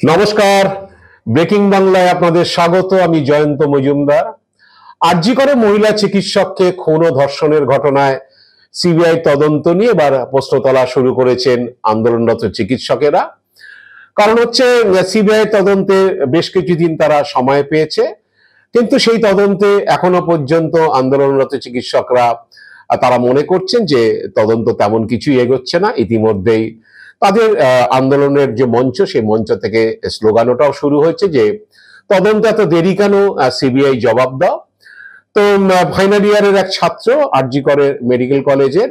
নমস্কার, ব্রেকিং বাংলায় আপনাদের স্বাগত। আমি জয়ন্ত মজুমদার। আরজি করে মহিলা চিকিৎসককে খুন ও ধর্ষণের ঘটনায় সিবিআই তদন্ত নিয়ে এবার প্রশ্ন তোলা শুরু করেছেন আন্দোলনরত চিকিৎসকেরা। কারণ হচ্ছে সিবিআই তদন্তে বেশ কিছুদিন তারা সময় পেয়েছে, কিন্তু সেই তদন্তে এখনো পর্যন্ত আন্দোলনরত চিকিৎসকরা তারা মনে করছেন যে তদন্ত তেমন কিছুই এগোচ্ছে না। ইতিমধ্যেই তাদের আন্দোলনের যে মঞ্চ, সেই মঞ্চ থেকে স্লোগান ওটাও শুরু হয়েছে যে তদন্ত এত দেরি কেন, সিবিআই জবাব দাও। তো ফাইনাল ইয়ারের এক ছাত্র আরজি করে মেডিকেল কলেজের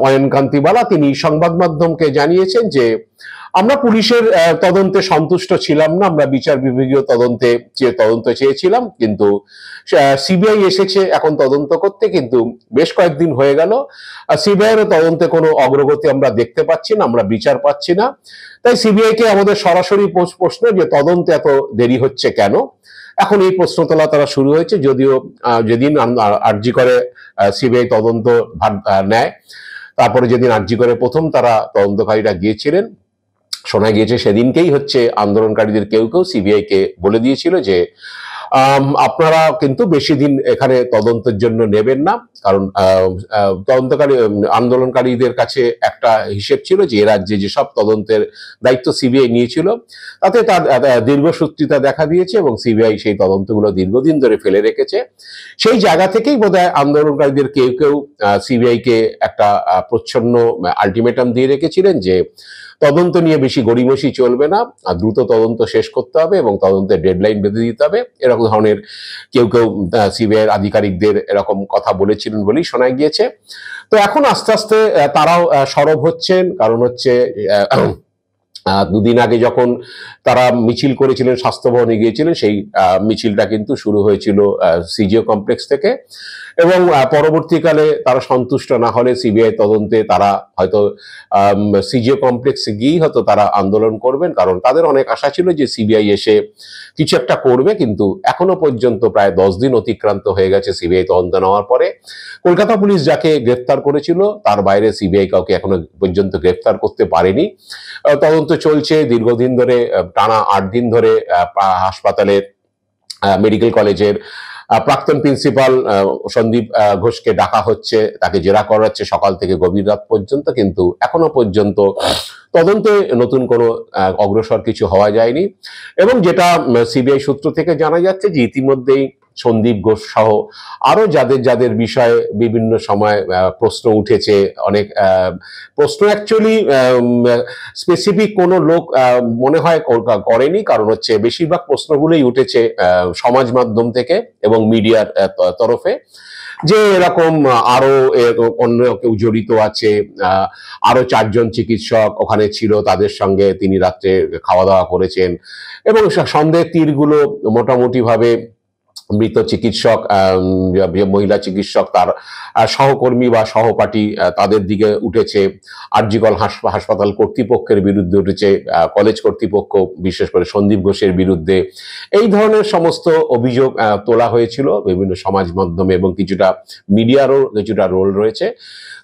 অয়ন কান্তিবালা, তিনি সংবাদ মাধ্যমকে জানিয়েছেন যে আমরা পুলিশের তদন্তে সন্তুষ্ট ছিলাম না, আমরা বিচার বিভাগীয় তদন্ত চেয়েছিলাম, কিন্তু সিবিআই এসেছে এখন তদন্ত করতে, কিন্তু বেশ কয়েকদিন হয়ে গেল সিবিআই এর তদন্তে কোনো অগ্রগতি আমরা দেখতে পাচ্ছি না, আমরা বিচার পাচ্ছি না। তাই সিবিআই কে আমাদের সরাসরি প্রশ্ন যে তদন্তে এত দেরি হচ্ছে কেন। এখন এই প্রশ্ন তোলা তারা শুরু হয়েছে, যদিও যেদিন আরজি করে সিবিআই তদন্ত নেয়, তারপরে যেদিন আরজি করে প্রথম তারা তদন্তকারীরা গিয়েছিলেন, শোনা গিয়েছে সেদিনকেই হচ্ছে আন্দোলনকারীদের কেউ কেউ সিবিআই কে বলে দিয়েছিল যে আপনারা কিন্তু বেশি দিন এখানে তদন্তের জন্য নেবেন না, কারণ আন্দোলনকারীদের কাছে একটা হিসেব ছিল যে এ রাজ্যে যেসব তদন্তের দায়িত্ব সিবিআই নিয়েছিল তাতে তার দীর্ঘসূত্রিতা দেখা দিয়েছে এবং সিবিআই সেই তদন্তগুলো দীর্ঘদিন ধরে ফেলে রেখেছে। সেই জায়গা থেকেই বোধহয় আন্দোলনকারীদের কেউ কেউ সিবিআই কে একটা প্রচ্ছন্ন আলটিমেটাম দিয়ে রেখেছিলেন যে তদন্ত নিয়ে বেশি গড়িমসি চলবে না, দ্রুত তদন্ত শেষ করতে হবে এবং তদন্তের ডেডলাইন বেঁধে দিতে হবে। এরকম ধরনের কেউ কেউ সিবিআই এর আধিকারিকদের এরকম কথা বলেছিলেন বলেই শোনা গিয়েছে। তো এখন আস্তে আস্তে তারাও সরব হচ্ছেন, কারণ হচ্ছে দুদিন আগে যখন তারা মিছিল করেছিলেন, স্বাস্থ্য ভবনে গিয়েছিলেন, সেই মিছিলটা কিন্তু শুরু হয়েছিল সিজিও কমপ্লেক্স থেকে, এবং পরবর্তীকালে তারা সন্তুষ্ট না হলে সিবিআই তদন্তে তারা হয়তো সিজিও কমপ্লেক্সে গিয়েই হয়তো তারা আন্দোলন করবেন, কারণ তাদের অনেক আশা ছিল যে সিবিআই এসে কিছু একটা করবে। কিন্তু এখনো পর্যন্ত প্রায় 10 দিন অতিক্রান্ত হয়ে গেছে সিবিআই তদন্ত নেওয়ার পরে। কলকাতা পুলিশ যাকে গ্রেফতার করেছিল তার বাইরে সিবিআই কাউকে এখনো পর্যন্ত গ্রেফতার করতে পারেনি। তদন্ত চলছে দীর্ঘদিন ধরে, টানা 8 দিন ধরে হাসপাতালের মেডিকেল কলেজের প্রাক্তন প্রিন্সিপাল সন্দীপ ঘোষকে ডাকা হচ্ছে, তাকে জেরা করা হচ্ছে সকাল থেকে গভীর রাত পর্যন্ত, কিন্তু এখনো পর্যন্ত তদন্তে নতুন কোনো অগ্রসর কিছু হওয়া যায়নি। এবং যেটা সিবিআই সূত্র থেকে জানা যাচ্ছে যে ইতিমধ্যেই সন্দীপ ঘোষ সহ আরো যাদের যাদের বিষয়ে বিভিন্ন সময় প্রশ্ন উঠেছে, অনেক প্রশ্ন অ্যাকচুয়ালি স্পেসিফিক কোনো লোক মনে হয় করেনি, কারণ হচ্ছে বেশিরভাগ প্রশ্নগুলোই উঠেছে সমাজ মাধ্যম থেকে এবং মিডিয়ার তরফে, যে এরকম আরো অন্য কেউ জড়িত আছে, আরো 4 জন চিকিৎসক ওখানে ছিল, তাদের সঙ্গে তিনি রাত্রে খাওয়া দাওয়া করেছেন, এবং সন্দেহের তীরগুলো মোটামুটি ভাবে মৃত চিকিৎসক, মহিলা চিকিৎসক, তার সহকর্মী বা সহপাঠী, তাদের দিকে উঠেছে। আরজিকর হাসপাতাল কর্তৃপক্ষের বিরুদ্ধে উঠেছে, কলেজ কর্তৃপক্ষ বিশেষ করে সন্দীপ ঘোষের বিরুদ্ধে। এই ধরনের সমস্ত অভিযোগ তোলা হয়েছিল বিভিন্ন সমাজ মাধ্যমে, এবং কিছুটা মিডিয়ারও কিছুটা রোল রয়েছে।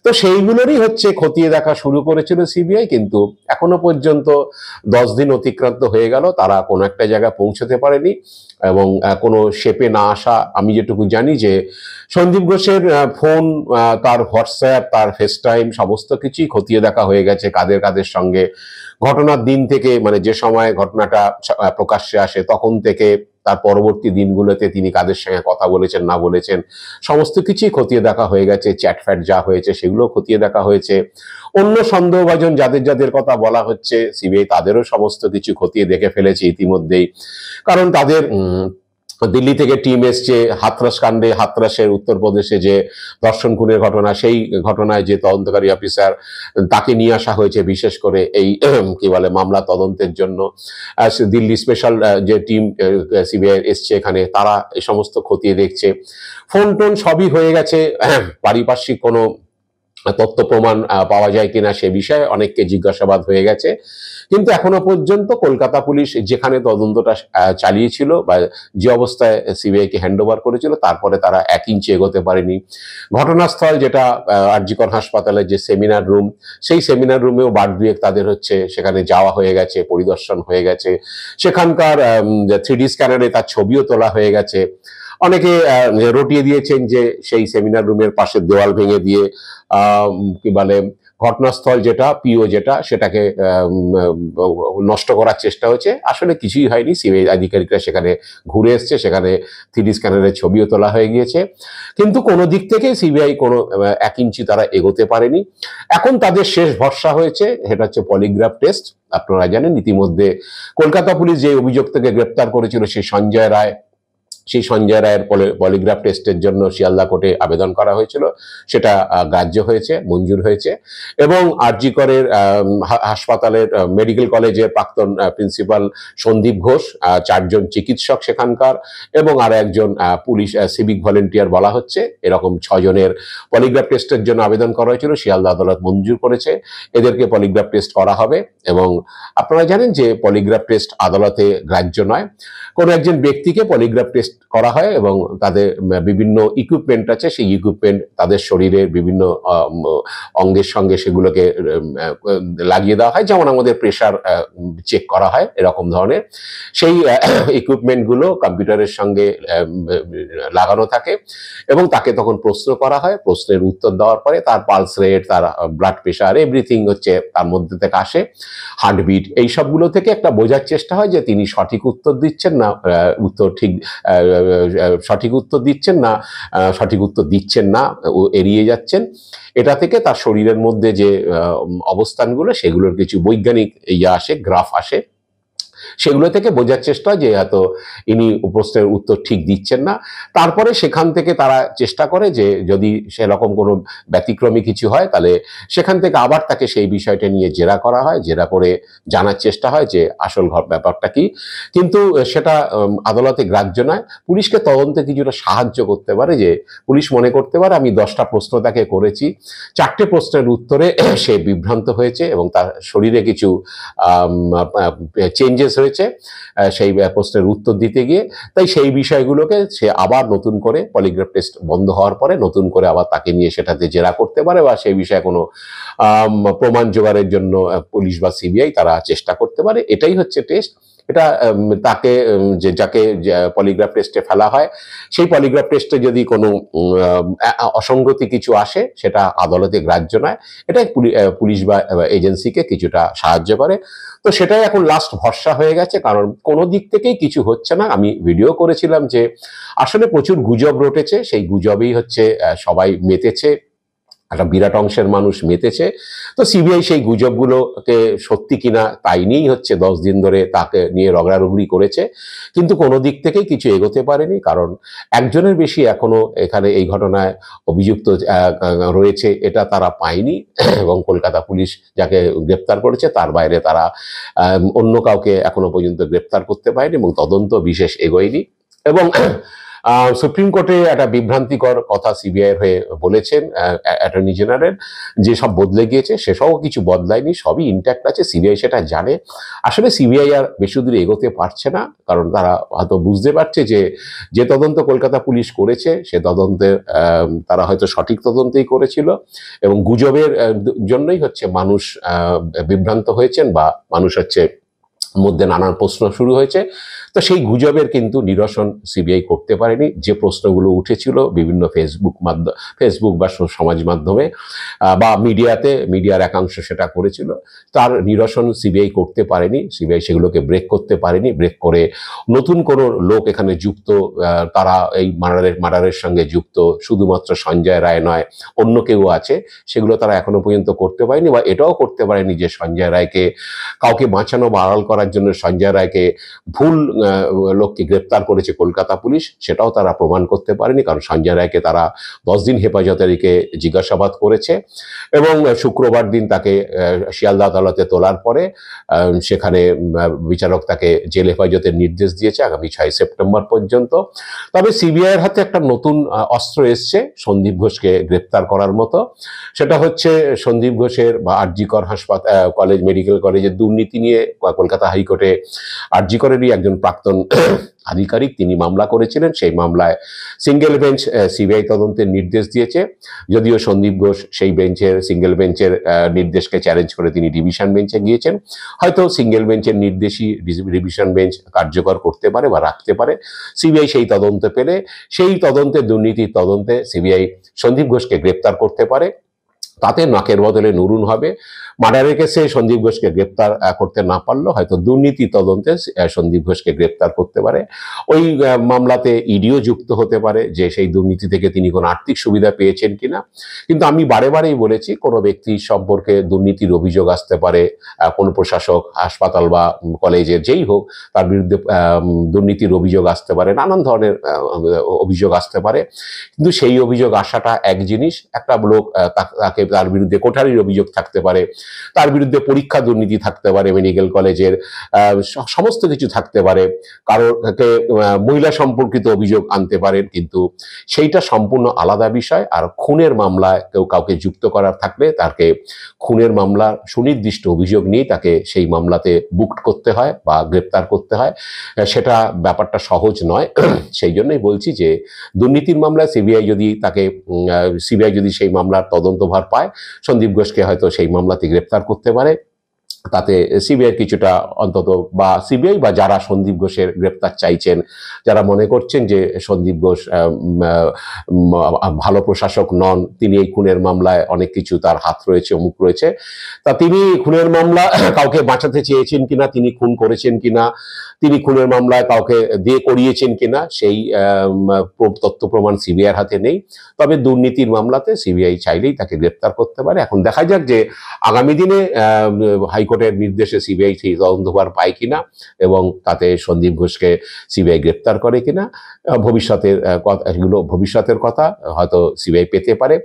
তো সেইগুলোরই হচ্ছে খতিয়ে দেখা শুরু করেছিল সিবিআই, কিন্তু এখনো পর্যন্ত 10 দিন অতিক্রান্ত হয়ে গেল, তারা কোনো একটা জায়গায় পৌঁছতে পারেনি। এবং কোনো শেপে না আসা, আমি যেটুকু জানি যে সন্দীপ ঘোষের ফোন, তার হোয়াটসঅ্যাপ, তার ফেসটাইম সমস্ত কিছুই খতিয়ে দেখা হয়ে গেছে, কাদের কাদের সঙ্গে ঘটনার দিন থেকে, মানে যে সময় ঘটনাটা প্রকাশ্যে আসে তখন থেকে তার পরবর্তী দিনগুলোতে তিনি কাদের সঙ্গে কথা বলেছেন না বলেছেন সমস্ত কিছুই খতিয়ে দেখা হয়ে গেছে। চ্যাটফ্যাট যা হয়েছে সেগুলো খতিয়ে দেখা হয়েছে। অন্য সন্দেহভাজন যাদের যাদের কথা বলা হচ্ছে সিবিআই তাদেরও সমস্ত কিছু খতিয়ে দেখে ফেলেছে ইতিমধ্যেই, কারণ তাদের দিল্লি থেকে টিম এসছে হাথরাস কাণ্ডে, হাথরাসের উত্তরপ্রদেশে যে ধর্ষণ খুনের ঘটনা, সেই ঘটনায় যে তদন্তকারী অফিসার তাকে নিয়ে আসা হয়েছে বিশেষ করে এই কি বলে মামলা তদন্তের জন্য। দিল্লি স্পেশাল যে টিম সিবিআই এসছে এখানে, তারা এই সমস্ত খতিয়ে দেখছে। ফোন টোন সবই হয়ে গেছে, পারিপার্শ্বিক কোনো তথ্য প্রমাণ পাওয়া যায় কিনা সে বিষয়ে অনেককে জিজ্ঞাসাবাদ হয়ে গেছে। কিন্তু এখনো পর্যন্ত কলকাতা পুলিশ যেখানে তদন্তটা চালিয়েছিল বা যে অবস্থায় সিবিআইকে হ্যান্ডওভার করেছিল, তারপরে তারা 1 ইঞ্চি এগোতে পারেনি। ঘটনাস্থল যেটা আরজিকর হাসপাতালের যে সেমিনার রুম, সেই সেমিনার রুমেও বার দুয়েক তাদের হচ্ছে সেখানে যাওয়া হয়ে গেছে, পরিদর্শন হয়ে গেছে। সেখানকার 3D স্ক্যানারে তার ছবিও তোলা হয়ে গেছে। অনেকে রটিয়ে দিয়েছেন যে সেই সেমিনার রুমের পাশের দেওয়াল ভেঙে দিয়ে কি বলে ঘটনাস্থল যেটা পিও যেটা সেটাকে নষ্ট করার চেষ্টা হয়েছে। আসলে কিছুই হয়নি, সিবিআই আধিকারিকরা সেখানে ঘুরে এসছে, সেখানে 3D স্ক্যানারের ছবিও তোলা হয়ে গিয়েছে। কিন্তু কোনো দিক থেকে সিবিআই কোনো 1 ইঞ্চি তারা এগোতে পারেনি। এখন তাদের শেষ ভরসা হয়েছে, সেটা হচ্ছে পলিগ্রাফ টেস্ট। আপনারা জানেন ইতিমধ্যে কলকাতা পুলিশ যে অভিযুক্তকে গ্রেপ্তার করেছিল সেই সঞ্জয় রায়ের পলিগ্রাফ টেস্টের জন্য শিয়ালদা কোর্টে আবেদন করা হয়েছিল, সেটা গ্রাহ্য হয়েছে, মঞ্জুর হয়েছে। এবং আরজি করের হাসপাতালের মেডিকেল কলেজের প্রাক্তন প্রিন্সিপাল সন্দীপ ঘোষ, 4 জন চিকিৎসক সেখানকার এবং আর একজন পুলিশ সিভিক ভলেন্টিয়ার বলা হচ্ছে, এরকম 6 জনের পলিগ্রাফ টেস্টের জন্য আবেদন করা হয়েছিল। শিয়ালদা আদালত মঞ্জুর করেছে, এদেরকে পলিগ্রাফ টেস্ট করা হবে। এবং আপনারা জানেন যে পলিগ্রাফ টেস্ট আদালতে গ্রাহ্য নয়। কোনো একজন ব্যক্তিকে পলিগ্রাফ টেস্ট করা হয় এবং তাদের বিভিন্ন ইকুইপমেন্ট আছে, সেই ইকুইপমেন্ট তাদের শরীরের বিভিন্ন অঙ্গের সঙ্গে সেগুলোকে লাগিয়ে দেওয়া হয়, যেমন আমাদের প্রেশার চেক করা হয় এরকম ধরনের। সেই ইকুইপমেন্টগুলো কম্পিউটারের সঙ্গে লাগানো থাকে এবং তাকে তখন প্রশ্ন করা হয়। প্রশ্নের উত্তর দেওয়ার পরে তার পালস রেট, তার ব্লাড প্রেশার, এভরিথিং হচ্ছে তার মধ্যে থেকে আসে, হার্টবিট, এই সবগুলো থেকে একটা বোঝার চেষ্টা হয় যে তিনি সঠিক উত্তর দিচ্ছেন না, সঠিক উত্তর দিচ্ছেন না, এড়িয়ে যাচ্ছেন। এটা থেকে তার শরীরের মধ্যে যে অবস্থানগুলো, সেগুলোর কিছু বৈজ্ঞানিক গ্রাফ আসে, সেগুলো থেকে বোঝার চেষ্টা যে হয়তো ইনি প্রশ্নের উত্তর ঠিক দিচ্ছেন না। তারপরে সেখান থেকে তারা চেষ্টা করে যে যদি সেরকম কোনো ব্যতিক্রমী কিছু হয়, তাহলে সেখান থেকে আবার তাকে সেই বিষয়টা নিয়ে জেরা করা হয়, জেরা করে জানার চেষ্টা হয় যে আসল ব্যাপারটা কি। কিন্তু সেটা আদালতে গ্রাহ্য নয়। পুলিশকে তদন্তে কিছুটা সাহায্য করতে পারে, যে পুলিশ মনে করতে পারে আমি 10টা প্রশ্ন তাকে করেছি, 4টে প্রশ্নের উত্তরে সে বিভ্রান্ত হয়েছে এবং তার শরীরে কিছু চেঞ্জেস হয়েছে সেই প্রশ্নের উত্তর দিতে গিয়ে। তাই সেই বিষয়গুলোকে সে আবার নতুন করে পলিগ্রাফ টেস্ট বন্ধ হওয়ার পরে নতুন করে আবার তাকে নিয়ে সেটাতে জেরা করতে পারে, বা সেই বিষয়ে কোনো প্রমাণ জোগাড়ের জন্য পুলিশ বা সিবিআই তারা চেষ্টা করতে পারে। এটাই হচ্ছে টেস্ট। এটা তাকে যাকে পলিগ্রাফ টেস্টে ফেলা হয়, সেই পলিগ্রাফ টেস্টে যদি কোনো অসঙ্গতি কিছু আসে, সেটা আদালতে গ্রাহ্য নয়। এটা পুলিশ বা এজেন্সিকে কিছুটা সাহায্য করে। তো সেটাই এখন লাস্ট ভরসা হয়ে গেছে, কারণ কোনো দিক থেকেই কিছু হচ্ছে না। আমি ভিডিও করেছিলাম যে আসলে প্রচুর গুজব রটেছে, সেই গুজবেই হচ্ছে সবাই মেতেছে, একটা বিরাট অংশের মানুষ মেতেছে। তো সিবিআই সেই গুজবগুলোকে সত্যি কিনা তাই নিয়েই হচ্ছে 10 দিন ধরে তাকে নিয়ে রগড়ারগড়ি করেছে, কিন্তু কোনো দিক থেকেই কিছু এগোতে পারেনি। কারণ একজনের বেশি এখনো এখানে এই ঘটনায় অভিযুক্ত রয়েছে এটা তারা পায়নি, এবং কলকাতা পুলিশ যাকে গ্রেপ্তার করেছে তার বাইরে তারা অন্য কাউকে এখনো পর্যন্ত গ্রেপ্তার করতে পারেনি, এবং তদন্ত বিশেষ এগোয়নি। এবং সুপ্রিম কোর্টে একটা বিভ্রান্তিকর কথা সিবিআই হয়ে বলেছেন অ্যাটর্নি জেনারেল, যে সব বদলে গিয়েছে, সেসবও কিছু বদলায়নি, সবই ইনট্যাক্ট আছে। সিবিআই সেটা জানে। আসলে সিবিআই আর বেশি দূর এগোতে পারছে না, কারণ তারা হয়তো বুঝতে পারছে যে তদন্ত কলকাতা পুলিশ করেছে সে তদন্তে তারা হয়তো সঠিক তদন্তই করেছিল, এবং গুজবের জন্যই হচ্ছে মানুষ বিভ্রান্ত হয়েছেন, বা মানুষ হচ্ছে মধ্যে নানান প্রশ্ন শুরু হয়েছে। তো সেই গুজবের কিন্তু নিরসন সিবিআই করতে পারেনি। যে প্রশ্নগুলো উঠেছিল বিভিন্ন ফেসবুক বা সমাজ মাধ্যমে বা মিডিয়ার একাংশ সেটা করেছিল, তার নিরসন সিবিআই করতে পারেনি। সিবিআই সেগুলোকে ব্রেক করতে পারেনি। ব্রেক করে নতুন কোনো লোক এখানে যুক্ত, তারা এই মার্ডারের সঙ্গে যুক্ত, শুধুমাত্র সঞ্জয় রায় নয় অন্য কেউ আছে, সেগুলো তারা এখনো পর্যন্ত করতে পারেনি। বা এটাও করতে পারেনি যে সঞ্জয় রায়কে কাউকে বাঁচানো বা আড়াল করার করার জন্য সঞ্জয় রায়কে ভুল লোককে গ্রেপ্তার করেছে কলকাতা পুলিশ, সেটাও তারা প্রমাণ করতে পারেনি, কারণ সঞ্জয় রায়কে তারা 10 দিন হেফাজতে রেখে জিজ্ঞাসাবাদ করেছে এবং শুক্রবার দিন তাকে শিয়ালদা আদালতে তোলার পরে সেখানে বিচারক তাকে জেল হেফাজতের নির্দেশ দিয়েছে আগামী 6 সেপ্টেম্বর পর্যন্ত। তবে সিবিআইয়ের হাতে একটা নতুন অস্ত্র এসছে সন্দীপ ঘোষকে গ্রেপ্তার করার মতো, সেটা হচ্ছে সন্দীপ ঘোষের বা আরজি কর কলেজ মেডিকেল কলেজের দুর্নীতি নিয়ে কলকাতা হাইকোর্টে আরজি করেরই একজন প্রাক্তন আধিকারিক তিনি মামলা করেছিলেন। সেই মামলায় সিঙ্গেল বেঞ্চ সিবিআই তদন্তের নির্দেশ দিয়েছে, যদিও সন্দীপ ঘোষ সেই সিঙ্গেল বেঞ্চের নির্দেশকে চ্যালেঞ্জ করে তিনি ডিভিশন বেঞ্চে গিয়েছেন। হয়তো সিঙ্গেল বেঞ্চের নির্দেশই ডিভিশন বেঞ্চ কার্যকর করতে পারে বা রাখতে পারে। সিবিআই সেই তদন্ত পেলে সেই দুর্নীতির তদন্তে সিবিআই সন্দীপ ঘোষকে গ্রেপ্তার করতে পারে, তাতে নাকের বদলে নুরুন হবে। মার্ডারের কেসে সন্দীপ ঘোষকে গ্রেপ্তার করতে না পারলেও হয়তো দুর্নীতি তদন্তে সন্দীপ ঘোষকে গ্রেপ্তার করতে পারে। ওই মামলাতে ইডিও যুক্ত হতে পারে যে সেই দুর্নীতি থেকে তিনি কোনো আর্থিক সুবিধা পেয়েছেন কিনা। কিন্তু আমি বারেই বলেছি, কোনো ব্যক্তি সম্পর্কে দুর্নীতির অভিযোগ আসতে পারে, কোনো প্রশাসক, হাসপাতাল বা কলেজের যেই হোক তার বিরুদ্ধে দুর্নীতির অভিযোগ আসতে পারে, নানান ধরনের অভিযোগ আসতে পারে। কিন্তু সেই অভিযোগ আসাটা এক জিনিস, একটা লোক তার বিরুদ্ধে কোঠারির অভিযোগ থাকতে পারে, তার বিরুদ্ধে পরীক্ষা দুর্নীতি থাকতে পারে, মেডিকেল কলেজের সমস্ত কিছু থাকতে পারে, কারোকে মহিলা সম্পর্কিত অভিযোগ আনতে পারেন, কিন্তু সেইটা সম্পূর্ণ আলাদা বিষয়। আর খুনের মামলায় কাউকে যুক্ত করার থাকলে তাকে খুনের মামলা সুনির্দিষ্ট অভিযোগ নিয়ে তাকে সেই মামলাতে বুকড করতে হয় বা গ্রেপ্তার করতে হয়, সেটা ব্যাপারটা সহজ নয়। সেই জন্যই বলছি যে দুর্নীতির মামলায় সিবিআই যদি সেই মামলার তদন্তভার পায়, সন্দীপ ঘোষকে হয়তো সেই মামলাতে গ্রেপ্তার করতে পারে। তাতে সিবিআই কিছুটা অন্তত, বা সিবিআই বা যারা সন্দীপ ঘোষের গ্রেপ্তার চাইছেন, যারা মনে করছেন যে সন্দীপ ঘোষ ভালো প্রশাসক নন, তিনি এই খুনের মামলায় অনেক কিছু তার হাত রয়েছে, অমুক রয়েছে, তা তিনি খুনের মামলা কাউকে বাঁচাতে চেয়েছেন কিনা, তিনি খুন করেছেন কিনা, তিনি খুনের মামলায় কাউকে দিয়ে করিয়েছেন কিনা, সেই তথ্য প্রমাণ সিবিআইয়ের হাতে নেই। তবে দুর্নীতির মামলাতে সিবিআই চাইলেই তাকে গ্রেপ্তার করতে পারে। এখন দেখা যাক যে আগামী দিনে হাইকোর্টের নির্দেশে সিবিআই সেই তদন্তভার পায় কিনা এবং তাতে সন্দীপ ঘোষকে সিবিআই গ্রেপ্তার করে কিনা। ভবিষ্যতের কথা হয়তো সিবিআই পেতে পারে।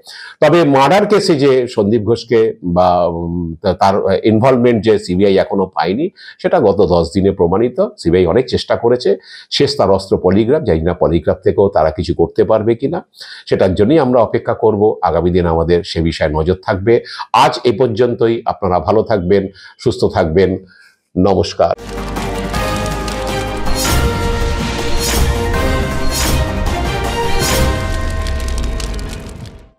তবে মার্ডার কেসে যে সন্দীপ ঘোষকে বা তার ইনভলভমেন্ট যে সিবিআই এখনো পায়নি, সেটা গত 10 দিনে প্রমাণিত। সিবিআই অনেক চেষ্টা করেছে, শেষ তার অস্ত্র পলিগ্রাফ, জানি না পলিগ্রাফ থেকেও তারা কিছু করতে পারবে কিনা, সেটার জন্যই আমরা অপেক্ষা করব। আগামী দিন আমাদের সে বিষয়ে নজর থাকবে। আজ এ পর্যন্তই। আপনারা ভালো থাকবেন, সুস্থ থাকবেন। নমস্কার।